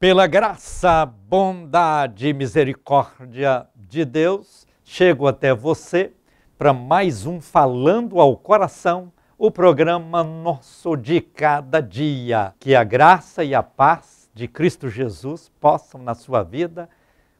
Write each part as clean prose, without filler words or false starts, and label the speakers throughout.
Speaker 1: Pela graça, bondade e misericórdia de Deus, chego até você para mais um Falando ao Coração, o programa nosso de cada dia. Que a graça e a paz de Cristo Jesus possam na sua vida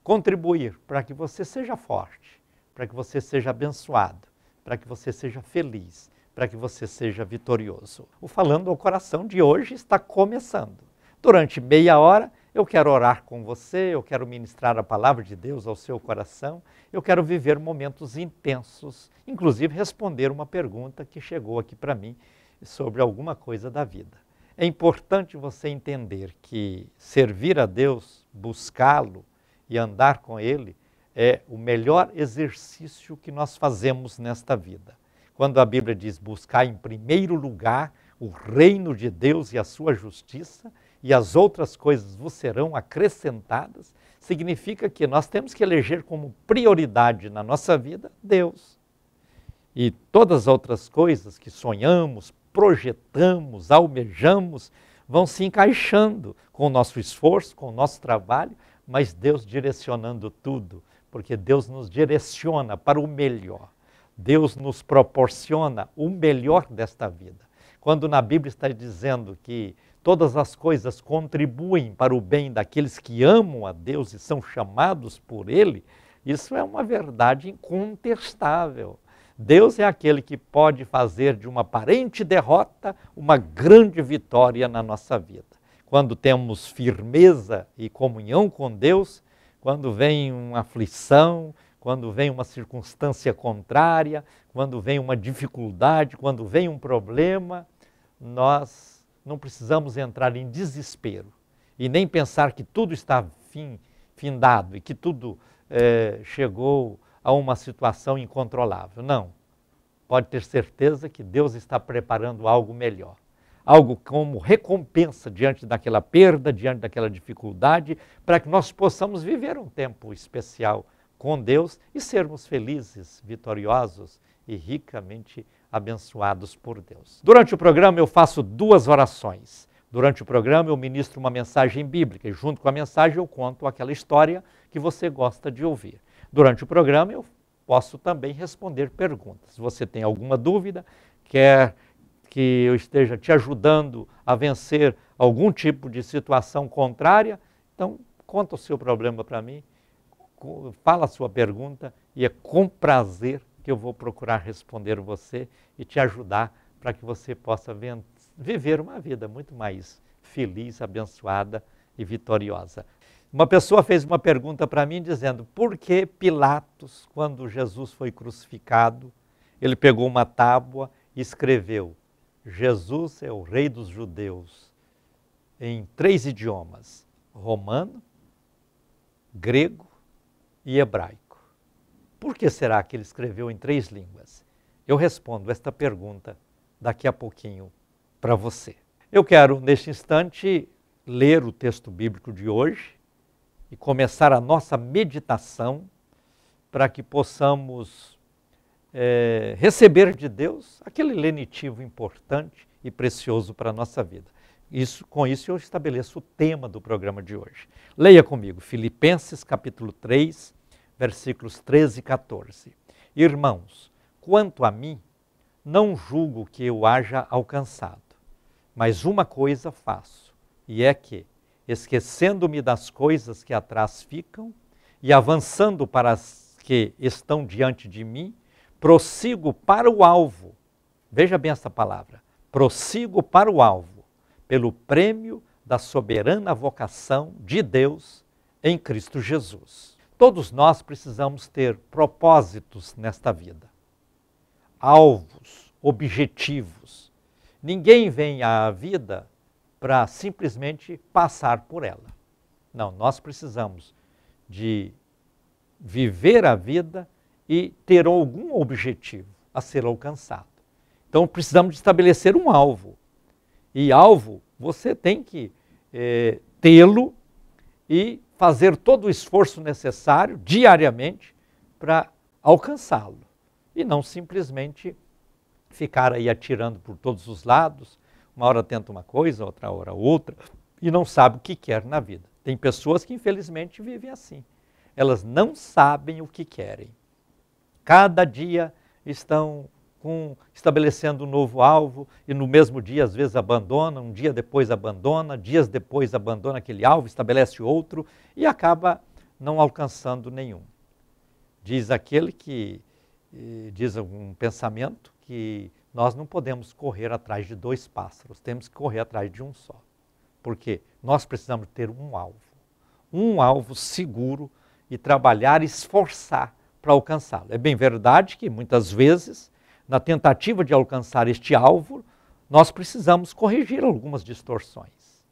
Speaker 1: contribuir para que você seja forte, para que você seja abençoado, para que você seja feliz, para que você seja vitorioso. O Falando ao Coração de hoje está começando. Durante meia hora, eu quero orar com você, eu quero ministrar a palavra de Deus ao seu coração, eu quero viver momentos intensos, inclusive responder uma pergunta que chegou aqui para mim sobre alguma coisa da vida. É importante você entender que servir a Deus, buscá-lo e andar com Ele é o melhor exercício que nós fazemos nesta vida. Quando a Bíblia diz buscar em primeiro lugar o reino de Deus e a sua justiça, e as outras coisas vos serão acrescentadas, significa que nós temos que eleger como prioridade na nossa vida Deus. E todas as outras coisas que sonhamos, projetamos, almejamos, vão se encaixando com o nosso esforço, com o nosso trabalho, mas Deus direcionando tudo, porque Deus nos direciona para o melhor. Deus nos proporciona o melhor desta vida. Quando na Bíblia está dizendo que todas as coisas contribuem para o bem daqueles que amam a Deus e são chamados por Ele, isso é uma verdade incontestável. Deus é aquele que pode fazer de uma aparente derrota uma grande vitória na nossa vida. Quando temos firmeza e comunhão com Deus, quando vem uma aflição, quando vem uma circunstância contrária, quando vem uma dificuldade, quando vem um problema, nós não precisamos entrar em desespero e nem pensar que tudo está findado e que tudo chegou a uma situação incontrolável. Não. Pode ter certeza que Deus está preparando algo melhor. Algo como recompensa diante daquela perda, diante daquela dificuldade, para que nós possamos viver um tempo especial com Deus e sermos felizes, vitoriosos e ricamente abençoados por Deus. Durante o programa eu faço 2 orações. Durante o programa eu ministro uma mensagem bíblica e junto com a mensagem eu conto aquela história que você gosta de ouvir. Durante o programa eu posso também responder perguntas. Se você tem alguma dúvida, quer que eu esteja te ajudando a vencer algum tipo de situação contrária, então conta o seu problema para mim, fala a sua pergunta e é com prazer que eu vou procurar responder você e te ajudar para que você possa viver uma vida muito mais feliz, abençoada e vitoriosa. Uma pessoa fez uma pergunta para mim dizendo: por que Pilatos, quando Jesus foi crucificado, ele pegou uma tábua e escreveu: Jesus é o rei dos judeus, em 3 idiomas, romano, grego e hebraico. Por que será que ele escreveu em 3 línguas? Eu respondo esta pergunta daqui a pouquinho para você. Eu quero, neste instante, ler o texto bíblico de hoje e começar a nossa meditação para que possamos receber de Deus aquele lenitivo importante e precioso para a nossa vida. Com isso eu estabeleço o tema do programa de hoje. Leia comigo, Filipenses capítulo 3, versículos 13 e 14. Irmãos, quanto a mim, não julgo que eu haja alcançado, mas uma coisa faço, e é que, esquecendo-me das coisas que atrás ficam e avançando para as que estão diante de mim, prossigo para o alvo. Veja bem essa palavra, prossigo para o alvo, pelo prêmio da soberana vocação de Deus em Cristo Jesus. Todos nós precisamos ter propósitos nesta vida, alvos, objetivos. Ninguém vem à vida para simplesmente passar por ela. Não, nós precisamos de viver a vida e ter algum objetivo a ser alcançado. Então precisamos de estabelecer um alvo. E alvo você tem que tê-lo e fazer todo o esforço necessário diariamente para alcançá-lo. E não simplesmente ficar aí atirando por todos os lados, uma hora tenta uma coisa, outra hora outra, e não sabe o que quer na vida. Tem pessoas que infelizmente vivem assim. Elas não sabem o que querem. Cada dia estão estabelecendo um novo alvo e no mesmo dia às vezes abandona, um dia depois abandona, dias depois abandona aquele alvo, estabelece outro e acaba não alcançando nenhum. Diz aquele que, diz um pensamento que nós não podemos correr atrás de 2 pássaros, temos que correr atrás de um só. Porque nós precisamos ter um alvo seguro e trabalhar e esforçar para alcançá-lo. É bem verdade que muitas vezes, na tentativa de alcançar este alvo, nós precisamos corrigir algumas distorções,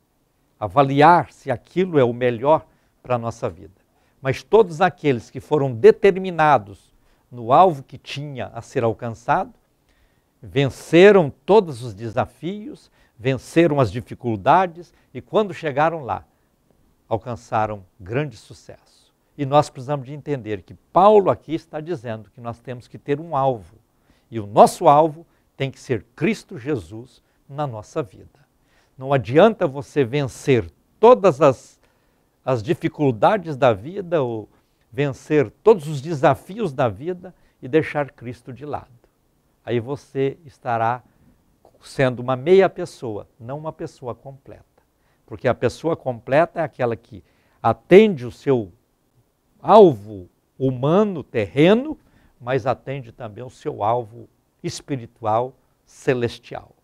Speaker 1: avaliar se aquilo é o melhor para a nossa vida. Mas todos aqueles que foram determinados no alvo que tinha a ser alcançado, venceram todos os desafios, venceram as dificuldades e quando chegaram lá, alcançaram grande sucesso. E nós precisamos de entender que Paulo aqui está dizendo que nós temos que ter um alvo. E o nosso alvo tem que ser Cristo Jesus na nossa vida. Não adianta você vencer todas as dificuldades da vida ou vencer todos os desafios da vida e deixar Cristo de lado. Aí você estará sendo uma meia pessoa, não uma pessoa completa. Porque a pessoa completa é aquela que atende o seu alvo humano, terreno, mas atende também o seu alvo espiritual, celestial.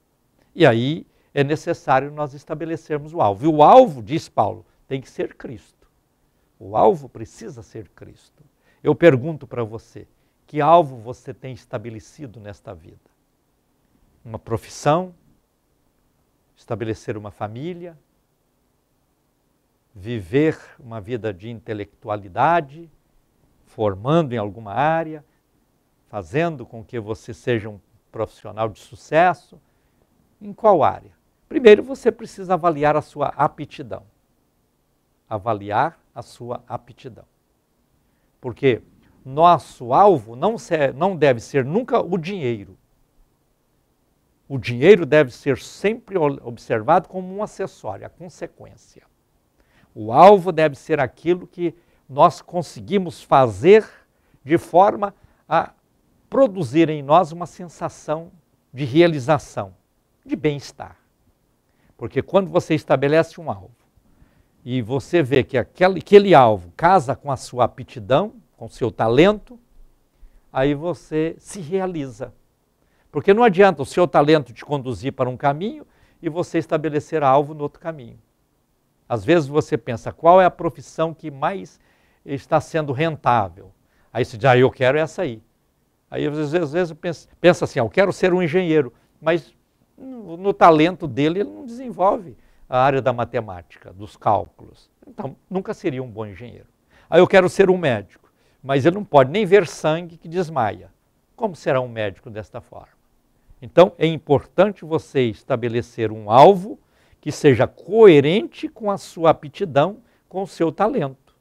Speaker 1: E aí é necessário nós estabelecermos o alvo. E o alvo, diz Paulo, tem que ser Cristo. O alvo precisa ser Cristo. Eu pergunto para você, que alvo você tem estabelecido nesta vida? Uma profissão? Estabelecer uma família? Viver uma vida de intelectualidade? Formando em alguma área? Fazendo com que você seja um profissional de sucesso? Em qual área? Primeiro você precisa avaliar a sua aptidão. Avaliar a sua aptidão. Porque nosso alvo não deve ser nunca o dinheiro. O dinheiro deve ser sempre observado como um acessório, a consequência. O alvo deve ser aquilo que nós conseguimos fazer de forma a produzir em nós uma sensação de realização, de bem-estar. Porque quando você estabelece um alvo e você vê que aquele alvo casa com a sua aptidão, com o seu talento, aí você se realiza. Porque não adianta o seu talento te conduzir para um caminho e você estabelecer alvo no outro caminho. Às vezes você pensa, qual é a profissão que mais está sendo rentável? Aí você diz, eu quero essa aí. Aí às vezes pensa assim, eu quero ser um engenheiro, mas no talento dele ele não desenvolve a área da matemática, dos cálculos. Então nunca seria um bom engenheiro. Aí eu quero ser um médico, mas ele não pode nem ver sangue que desmaia. Como será um médico desta forma? Então é importante você estabelecer um alvo que seja coerente com a sua aptidão, com o seu talento.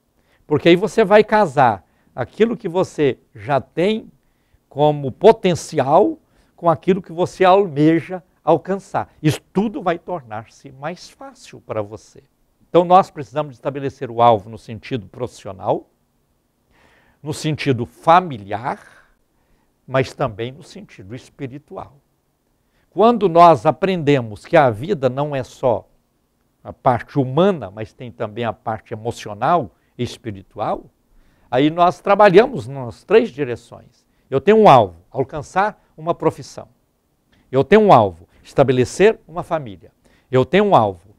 Speaker 1: Porque aí você vai casar aquilo que você já tem como potencial com aquilo que você almeja alcançar. Isso tudo vai tornar-se mais fácil para você. Então nós precisamos estabelecer o alvo no sentido profissional, no sentido familiar, mas também no sentido espiritual. Quando nós aprendemos que a vida não é só a parte humana, mas tem também a parte emocional e espiritual, aí nós trabalhamos nas 3 direções. Eu tenho um alvo, alcançar uma profissão. Eu tenho um alvo, estabelecer uma família. Eu tenho um alvo,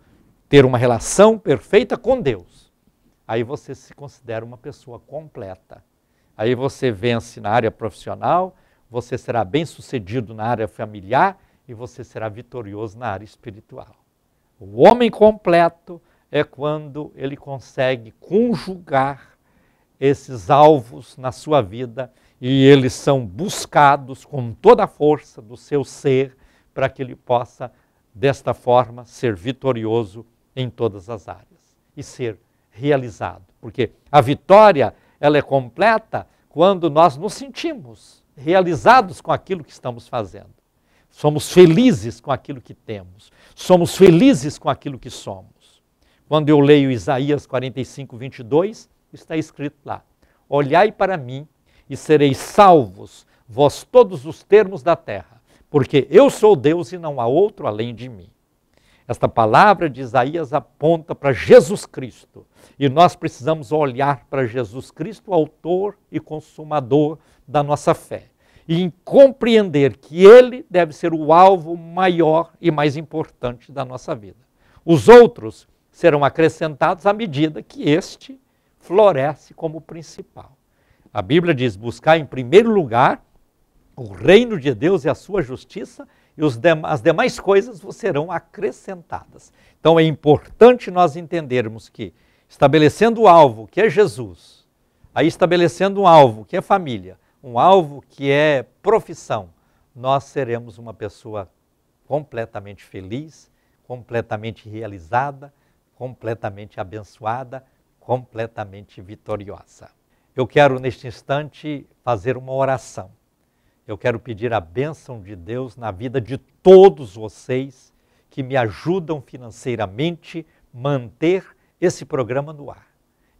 Speaker 1: ter uma relação perfeita com Deus. Aí você se considera uma pessoa completa. Aí você vence na área profissional, você será bem-sucedido na área familiar e você será vitorioso na área espiritual. O homem completo é quando ele consegue conjugar esses alvos na sua vida e eles são buscados com toda a força do seu ser para que ele possa, desta forma, ser vitorioso em todas as áreas e ser realizado. Porque a vitória, ela é completa quando nós nos sentimos realizados com aquilo que estamos fazendo. Somos felizes com aquilo que temos. Somos felizes com aquilo que somos. Quando eu leio Isaías 45, 22, está escrito lá: olhai para mim e sereis salvos, vós todos os termos da terra, porque eu sou Deus e não há outro além de mim. Esta palavra de Isaías aponta para Jesus Cristo. E nós precisamos olhar para Jesus Cristo, autor e consumador da nossa fé. E compreender que Ele deve ser o alvo maior e mais importante da nossa vida. Os outros serão acrescentados à medida que este floresce como principal. A Bíblia diz: buscar em primeiro lugar o reino de Deus e a sua justiça, e as demais coisas vos serão acrescentadas. Então é importante nós entendermos que, estabelecendo o alvo que é Jesus, aí estabelecendo um alvo que é família, um alvo que é profissão, nós seremos uma pessoa completamente feliz, completamente realizada, completamente abençoada, completamente vitoriosa. Eu quero neste instante fazer uma oração. Eu quero pedir a bênção de Deus na vida de todos vocês que me ajudam financeiramente a manter esse programa no ar.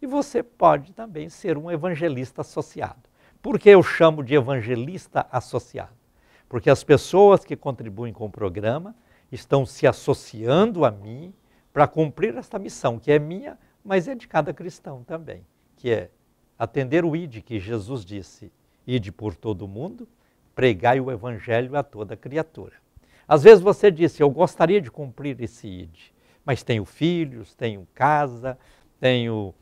Speaker 1: E você pode também ser um evangelista associado. Por que eu chamo de evangelista associado? Porque as pessoas que contribuem com o programa estão se associando a mim para cumprir esta missão, que é minha, mas é de cada cristão também, que é atender o ide que Jesus disse: ide por todo o mundo, pregai o evangelho a toda criatura. Às vezes você disse: eu gostaria de cumprir esse ide, mas tenho filhos, tenho casa, tenho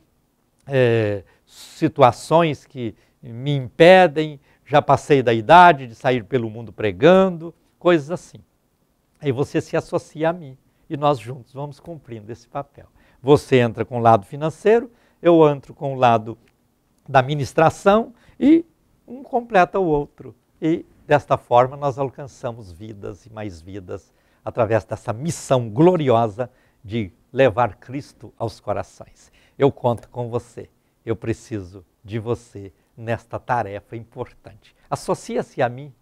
Speaker 1: situações que me impedem, já passei da idade de sair pelo mundo pregando, coisas assim. Aí você se associa a mim e nós juntos vamos cumprindo esse papel. Você entra com o lado financeiro, eu entro com o lado da ministração e um completa o outro. E desta forma nós alcançamos vidas e mais vidas através dessa missão gloriosa de levar Cristo aos corações. Eu conto com você, eu preciso de você nesta tarefa importante. Associa-se a mim,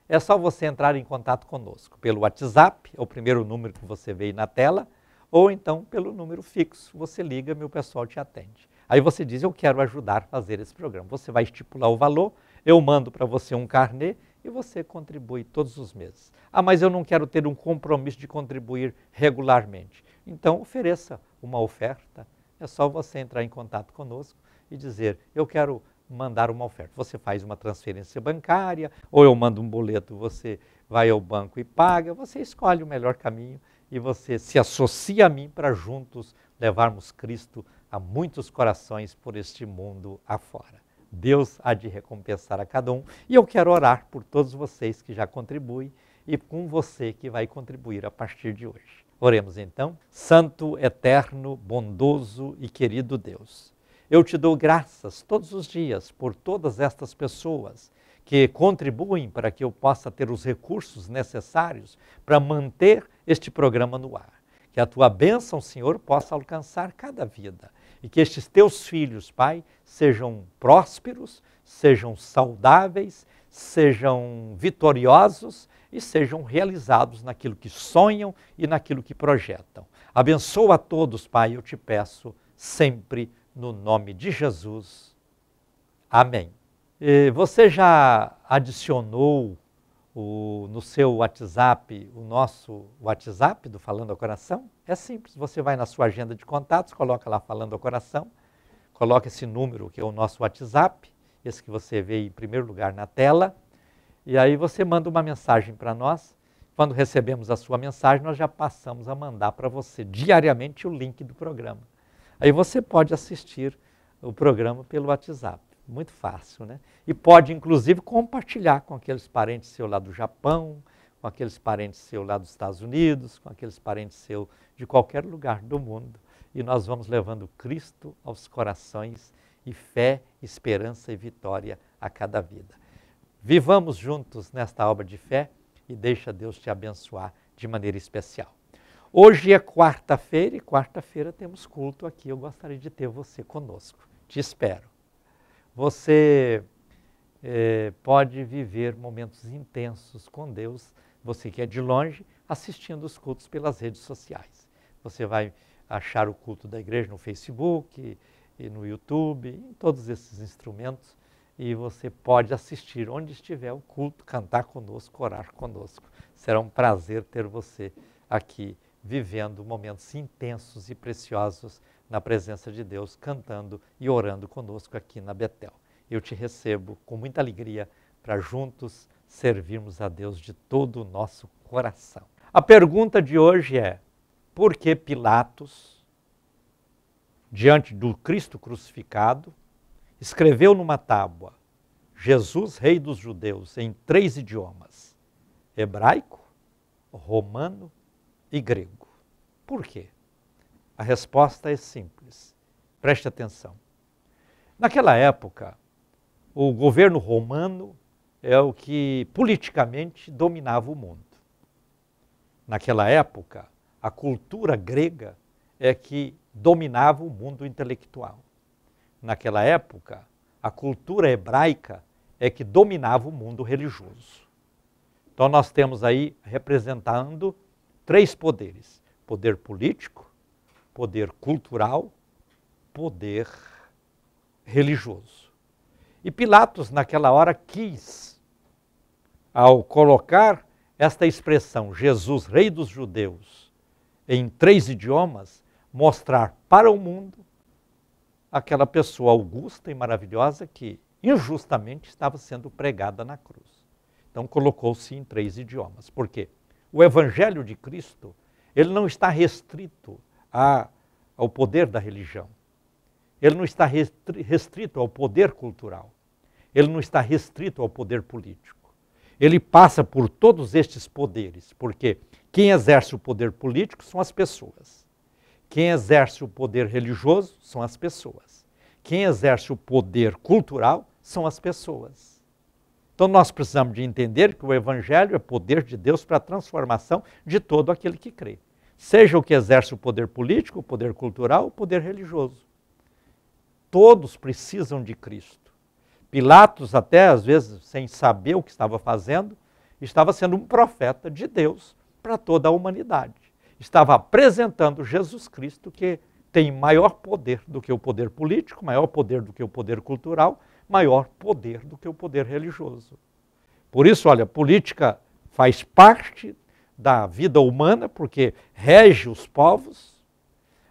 Speaker 1: é só você entrar em contato conosco pelo WhatsApp, é o primeiro número que você vê aí na tela, ou então pelo número fixo, você liga, meu pessoal te atende. Aí você diz: eu quero ajudar a fazer esse programa. Você vai estipular o valor, eu mando para você um carnê e você contribui todos os meses. Ah, mas eu não quero ter um compromisso de contribuir regularmente. Então ofereça uma oferta, é só você entrar em contato conosco e dizer: eu quero mandar uma oferta. Você faz uma transferência bancária, ou eu mando um boleto, você vai ao banco e paga, você escolhe o melhor caminho e você se associa a mim para juntos levarmos Cristo a muitos corações por este mundo afora. Deus há de recompensar a cada um. E eu quero orar por todos vocês que já contribuem e com você que vai contribuir a partir de hoje. Oremos então. Santo, eterno, bondoso e querido Deus, eu te dou graças todos os dias por todas estas pessoas que contribuem para que eu possa ter os recursos necessários para manter este programa no ar. Que a tua bênção, Senhor, possa alcançar cada vida. E que estes teus filhos, Pai, sejam prósperos, sejam saudáveis, sejam vitoriosos e sejam realizados naquilo que sonham e naquilo que projetam. Abençoa a todos, Pai, eu te peço, sempre no nome de Jesus. Amém. Você já adicionou no seu WhatsApp, o nosso WhatsApp do Falando ao Coração? É simples, você vai na sua agenda de contatos, coloca lá Falando ao Coração, coloca esse número que é o nosso WhatsApp, esse que você vê em primeiro lugar na tela, e aí você manda uma mensagem para nós. Quando recebemos a sua mensagem, nós já passamos a mandar para você diariamente o link do programa. Aí você pode assistir o programa pelo WhatsApp. Muito fácil, né? E pode, inclusive, compartilhar com aqueles parentes seus lá do Japão, com aqueles parentes seus lá dos Estados Unidos, com aqueles parentes seus de qualquer lugar do mundo. E nós vamos levando Cristo aos corações e fé, esperança e vitória a cada vida. Vivamos juntos nesta obra de fé e deixa Deus te abençoar de maneira especial. Hoje é quarta-feira e quarta-feira temos culto aqui. Eu gostaria de ter você conosco. Te espero. Você pode viver momentos intensos com Deus, você que é de longe, assistindo os cultos pelas redes sociais. Você vai achar o culto da igreja no Facebook e no YouTube, em todos esses instrumentos, e você pode assistir onde estiver o culto, cantar conosco, orar conosco. Será um prazer ter você aqui, vivendo momentos intensos e preciosos na presença de Deus, cantando e orando conosco aqui na Betel. Eu te recebo com muita alegria para juntos servirmos a Deus de todo o nosso coração. A pergunta de hoje é: por que Pilatos, diante do Cristo crucificado, escreveu numa tábua Jesus, Rei dos Judeus, em 3 idiomas: hebraico, romano e grego? Por quê? A resposta é simples. Preste atenção. Naquela época, o governo romano é o que politicamente dominava o mundo. Naquela época, a cultura grega é que dominava o mundo intelectual. Naquela época, a cultura hebraica é que dominava o mundo religioso. Então nós temos aí representando 3 poderes: poder político, poder cultural, poder religioso. E Pilatos, naquela hora, quis, ao colocar esta expressão, Jesus, Rei dos Judeus, em 3 idiomas, mostrar para o mundo aquela pessoa augusta e maravilhosa que injustamente estava sendo pregada na cruz. Então colocou-se em 3 idiomas. Por quê? O Evangelho de Cristo, ele não está restrito ao poder da religião. Ele não está restrito ao poder cultural. Ele não está restrito ao poder político. Ele passa por todos estes poderes, porque quem exerce o poder político são as pessoas. Quem exerce o poder religioso são as pessoas. Quem exerce o poder cultural são as pessoas. Então nós precisamos de entender que o Evangelho é poder de Deus para a transformação de todo aquele que crê. Seja o que exerce o poder político, o poder cultural, o poder religioso. Todos precisam de Cristo. Pilatos, até às vezes, sem saber o que estava fazendo, estava sendo um profeta de Deus para toda a humanidade. Estava apresentando Jesus Cristo, que tem maior poder do que o poder político, maior poder do que o poder cultural, maior poder do que o poder religioso. Por isso, olha, política faz parte da vida humana, porque rege os povos.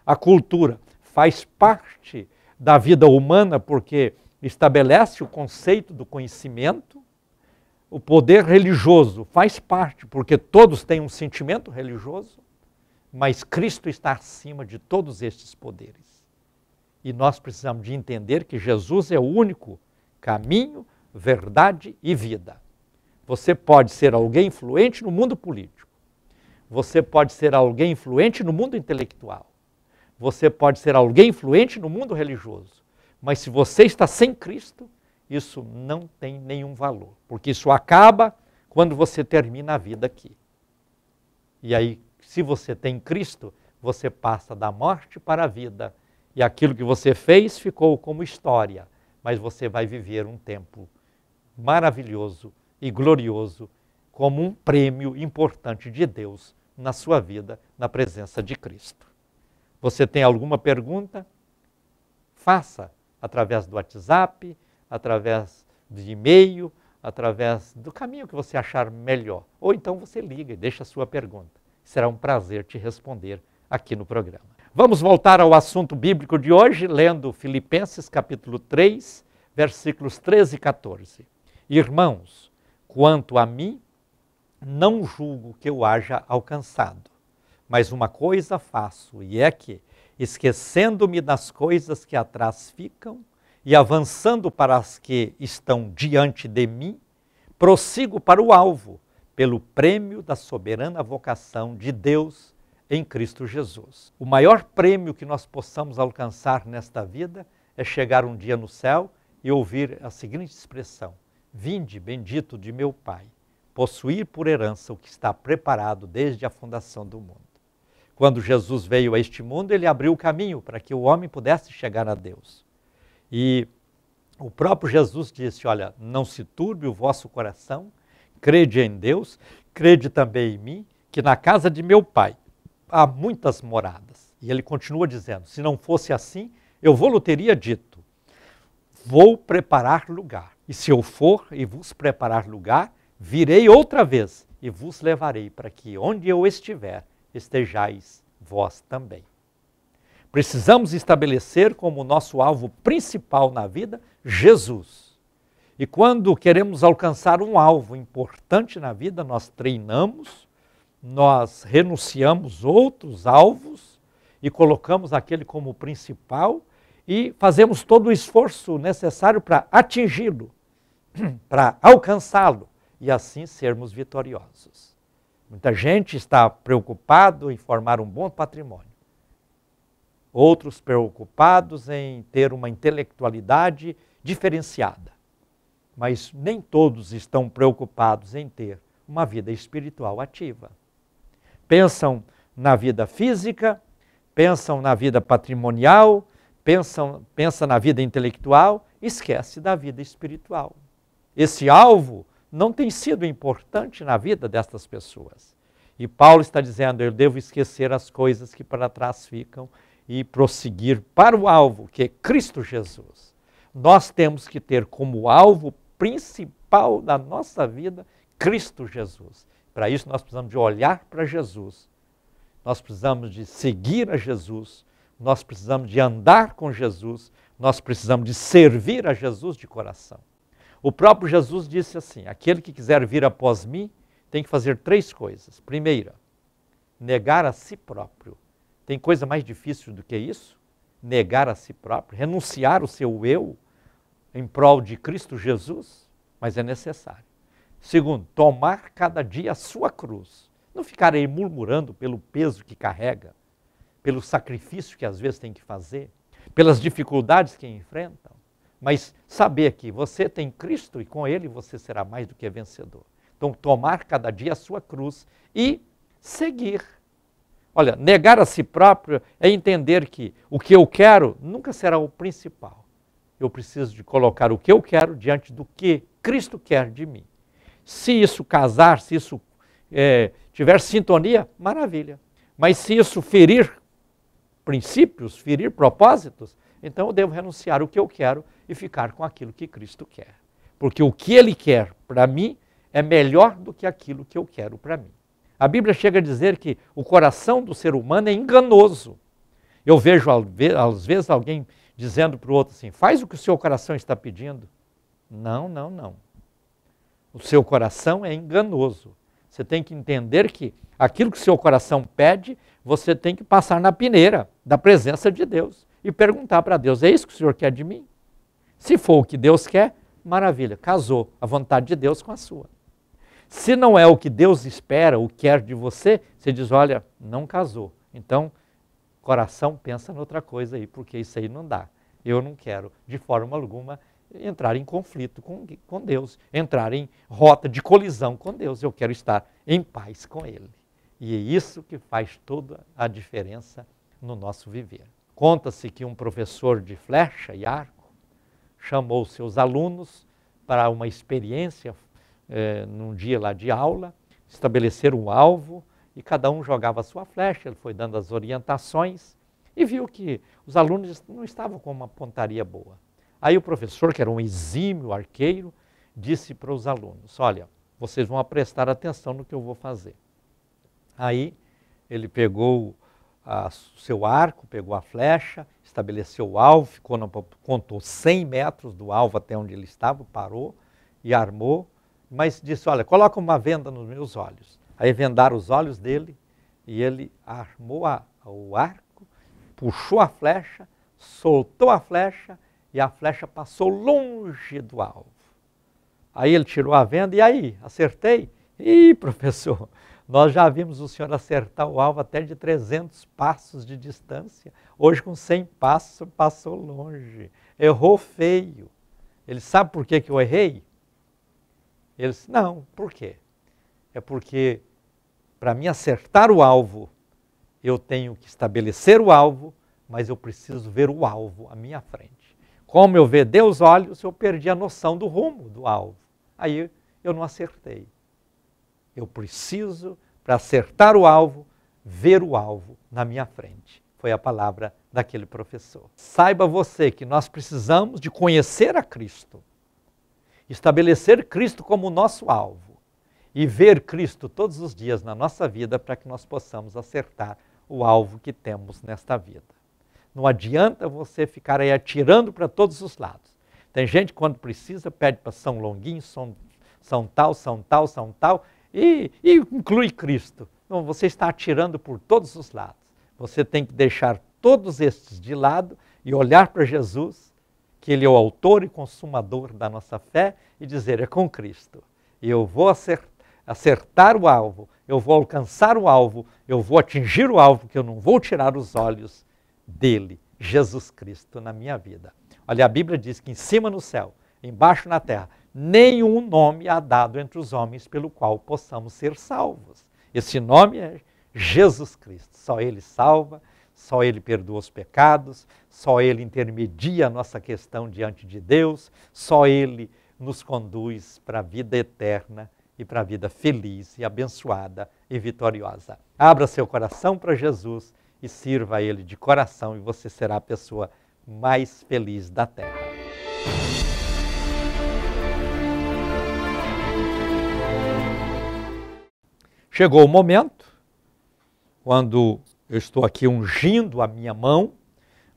Speaker 1: A cultura faz parte da vida humana, porque estabelece o conceito do conhecimento. O poder religioso faz parte, porque todos têm um sentimento religioso, mas Cristo está acima de todos estes poderes. E nós precisamos de entender que Jesus é o único caminho, verdade e vida. Você pode ser alguém influente no mundo político. Você pode ser alguém influente no mundo intelectual. Você pode ser alguém influente no mundo religioso. Mas se você está sem Cristo, isso não tem nenhum valor. Porque isso acaba quando você termina a vida aqui. E aí, se você tem Cristo, você passa da morte para a vida. E aquilo que você fez ficou como história. Mas você vai viver um tempo maravilhoso e glorioso como um prêmio importante de Deus na sua vida, na presença de Cristo. Você tem alguma pergunta? Faça através do WhatsApp, através do e-mail, através do caminho que você achar melhor. Ou então você liga e deixa a sua pergunta. Será um prazer te responder aqui no programa. Vamos voltar ao assunto bíblico de hoje, lendo Filipenses capítulo 3, versículos 13 e 14. Irmãos, quanto a mim, não julgo que eu haja alcançado, mas uma coisa faço, e é que, esquecendo-me das coisas que atrás ficam e avançando para as que estão diante de mim, prossigo para o alvo, pelo prêmio da soberana vocação de Deus em Cristo Jesus. O maior prêmio que nós possamos alcançar nesta vida é chegar um dia no céu e ouvir a seguinte expressão: vinde, bendito de meu Pai, possuir por herança o que está preparado desde a fundação do mundo. Quando Jesus veio a este mundo, ele abriu o caminho para que o homem pudesse chegar a Deus. E o próprio Jesus disse, olha, não se turbe o vosso coração, crede em Deus, crede também em mim, que na casa de meu Pai há muitas moradas. E ele continua dizendo, se não fosse assim, eu vou-lhe teria dito, vou preparar lugar. E se eu for e vos preparar lugar, virei outra vez e vos levarei para que onde eu estiver, estejais vós também. Precisamos estabelecer como nosso alvo principal na vida, Jesus. E quando queremos alcançar um alvo importante na vida, nós treinamos, nós renunciamos outros alvos e colocamos aquele como principal e fazemos todo o esforço necessário para atingi-lo, para alcançá-lo e assim sermos vitoriosos. Muita gente está preocupado em formar um bom patrimônio. Outros preocupados em ter uma intelectualidade diferenciada. Mas nem todos estão preocupados em ter uma vida espiritual ativa. Pensam na vida física, pensam na vida patrimonial, pensam na vida intelectual, esquece da vida espiritual. Esse alvo não tem sido importante na vida destas pessoas. E Paulo está dizendo, eu devo esquecer as coisas que para trás ficam e prosseguir para o alvo, que é Cristo Jesus. Nós temos que ter como alvo principal da nossa vida Cristo Jesus. Para isso nós precisamos de olhar para Jesus, nós precisamos de seguir a Jesus, nós precisamos de andar com Jesus, nós precisamos de servir a Jesus de coração. O próprio Jesus disse assim, aquele que quiser vir após mim tem que fazer 3 coisas. Primeira, negar a si próprio. Tem coisa mais difícil do que isso? Negar a si próprio, renunciar o seu eu em prol de Cristo Jesus, mas é necessário. Segundo, tomar cada dia a sua cruz. Não ficar aí murmurando pelo peso que carrega, pelo sacrifício que às vezes tem que fazer, pelas dificuldades que enfrentam, mas saber que você tem Cristo e com Ele você será mais do que vencedor. Então, tomar cada dia a sua cruz e seguir. Olha, negar a si próprio é entender que o que eu quero nunca será o principal. Eu preciso de colocar o que eu quero diante do que Cristo quer de mim. Se isso casar, se isso tiver sintonia, maravilha. Mas se isso ferir princípios, ferir propósitos, então eu devo renunciar o que eu quero e ficar com aquilo que Cristo quer. Porque o que Ele quer para mim é melhor do que aquilo que eu quero para mim. A Bíblia chega a dizer que o coração do ser humano é enganoso. Eu vejo às vezes alguém dizendo para o outro assim, faz o que o seu coração está pedindo. Não, não, não. O seu coração é enganoso. Você tem que entender que aquilo que o seu coração pede, você tem que passar na peneira da presença de Deus e perguntar para Deus, é isso que o Senhor quer de mim? Se for o que Deus quer, maravilha, casou a vontade de Deus com a sua. Se não é o que Deus espera, o quer de você, você diz, olha, não casou. Então, coração pensa noutra coisa aí, porque isso aí não dá. Eu não quero, de forma alguma, entrar em conflito com Deus, entrar em rota de colisão com Deus. Eu quero estar em paz com Ele. E é isso que faz toda a diferença no nosso viver. Conta-se que um professor de flecha e arco chamou seus alunos para uma experiência num dia lá de aula, estabeleceram um alvo e cada um jogava a sua flecha, ele foi dando as orientações e viu que os alunos não estavam com uma pontaria boa. Aí o professor, que era um exímio arqueiro, disse para os alunos, olha, vocês vão prestar atenção no que eu vou fazer. Aí ele pegou o seu arco, pegou a flecha, estabeleceu o alvo, contou 100 metros do alvo até onde ele estava, parou e armou, mas disse, olha, coloca uma venda nos meus olhos. Aí vendaram os olhos dele e ele armou o arco, puxou a flecha, soltou a flecha e a flecha passou longe do alvo. Aí ele tirou a venda e aí, acertei? Ih, professor, nós já vimos o senhor acertar o alvo até de 300 passos de distância. Hoje com 100 passos passou longe, errou feio. Ele sabe por que eu errei? Ele disse, não, por quê? É porque para mim acertar o alvo, eu tenho que estabelecer o alvo, mas eu preciso ver o alvo à minha frente. Como eu vedei os olhos, eu perdi a noção do rumo do alvo. Aí eu não acertei. Eu preciso, para acertar o alvo, ver o alvo na minha frente. foi a palavra daquele professor. Saiba você que nós precisamos de conhecer a Cristo, estabelecer Cristo como nosso alvo e ver Cristo todos os dias na nossa vida para que nós possamos acertar o alvo que temos nesta vida. Não adianta você ficar aí atirando para todos os lados. Tem gente que quando precisa pede para São Longuinho, São tal, e inclui Cristo. Não, você está atirando por todos os lados. Você tem que deixar todos estes de lado e olhar para Jesus, que Ele é o autor e consumador da nossa fé, e dizer, é com Cristo. E eu vou acertar o alvo, eu vou alcançar o alvo, eu vou atingir o alvo, que eu não vou tirar os olhos dele, Jesus Cristo, na minha vida. Olha, a Bíblia diz que em cima no céu, embaixo na terra, nenhum nome há dado entre os homens pelo qual possamos ser salvos. Esse nome é Jesus Cristo. Só Ele salva, só Ele perdoa os pecados, só Ele intermedia a nossa questão diante de Deus, só Ele nos conduz para a vida eterna e para a vida feliz e abençoada e vitoriosa. Abra seu coração para Jesus e sirva a Ele de coração e você será a pessoa mais feliz da terra. Chegou o momento, quando eu estou aqui ungindo a minha mão,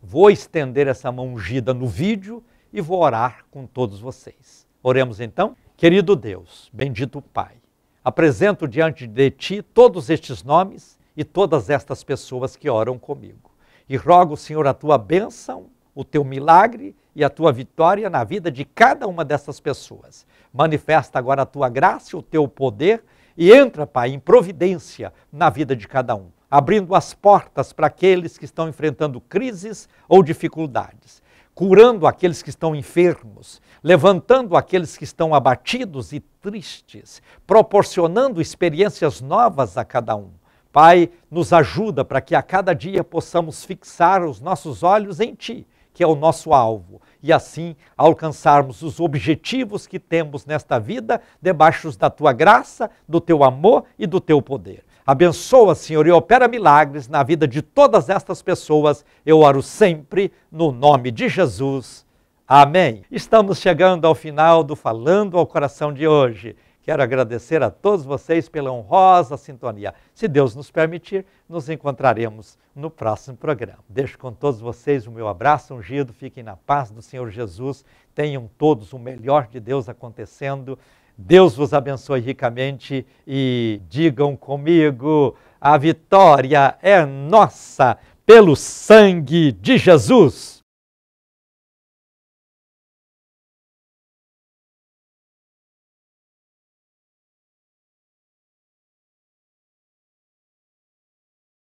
Speaker 1: vou estender essa mão ungida no vídeo e vou orar com todos vocês. Oremos então. Querido Deus, bendito Pai, apresento diante de Ti todos estes nomes e todas estas pessoas que oram comigo. E rogo, Senhor, a Tua bênção, o Teu milagre e a Tua vitória na vida de cada uma dessas pessoas. Manifesta agora a Tua graça e o Teu poder e entra, Pai, em providência na vida de cada um, abrindo as portas para aqueles que estão enfrentando crises ou dificuldades, curando aqueles que estão enfermos, levantando aqueles que estão abatidos e tristes, proporcionando experiências novas a cada um. Pai, nos ajuda para que a cada dia possamos fixar os nossos olhos em Ti, que é o nosso alvo, e assim alcançarmos os objetivos que temos nesta vida, debaixo da Tua graça, do Teu amor e do Teu poder. Abençoa, Senhor, e opera milagres na vida de todas estas pessoas. Eu oro sempre no nome de Jesus. Amém. Estamos chegando ao final do Falando ao Coração de hoje. Quero agradecer a todos vocês pela honrosa sintonia. Se Deus nos permitir, nos encontraremos no próximo programa. Deixo com todos vocês o meu abraço ungido. Fiquem na paz do Senhor Jesus. Tenham todos o melhor de Deus acontecendo. Deus vos abençoe ricamente e digam comigo, a vitória é nossa pelo sangue de Jesus.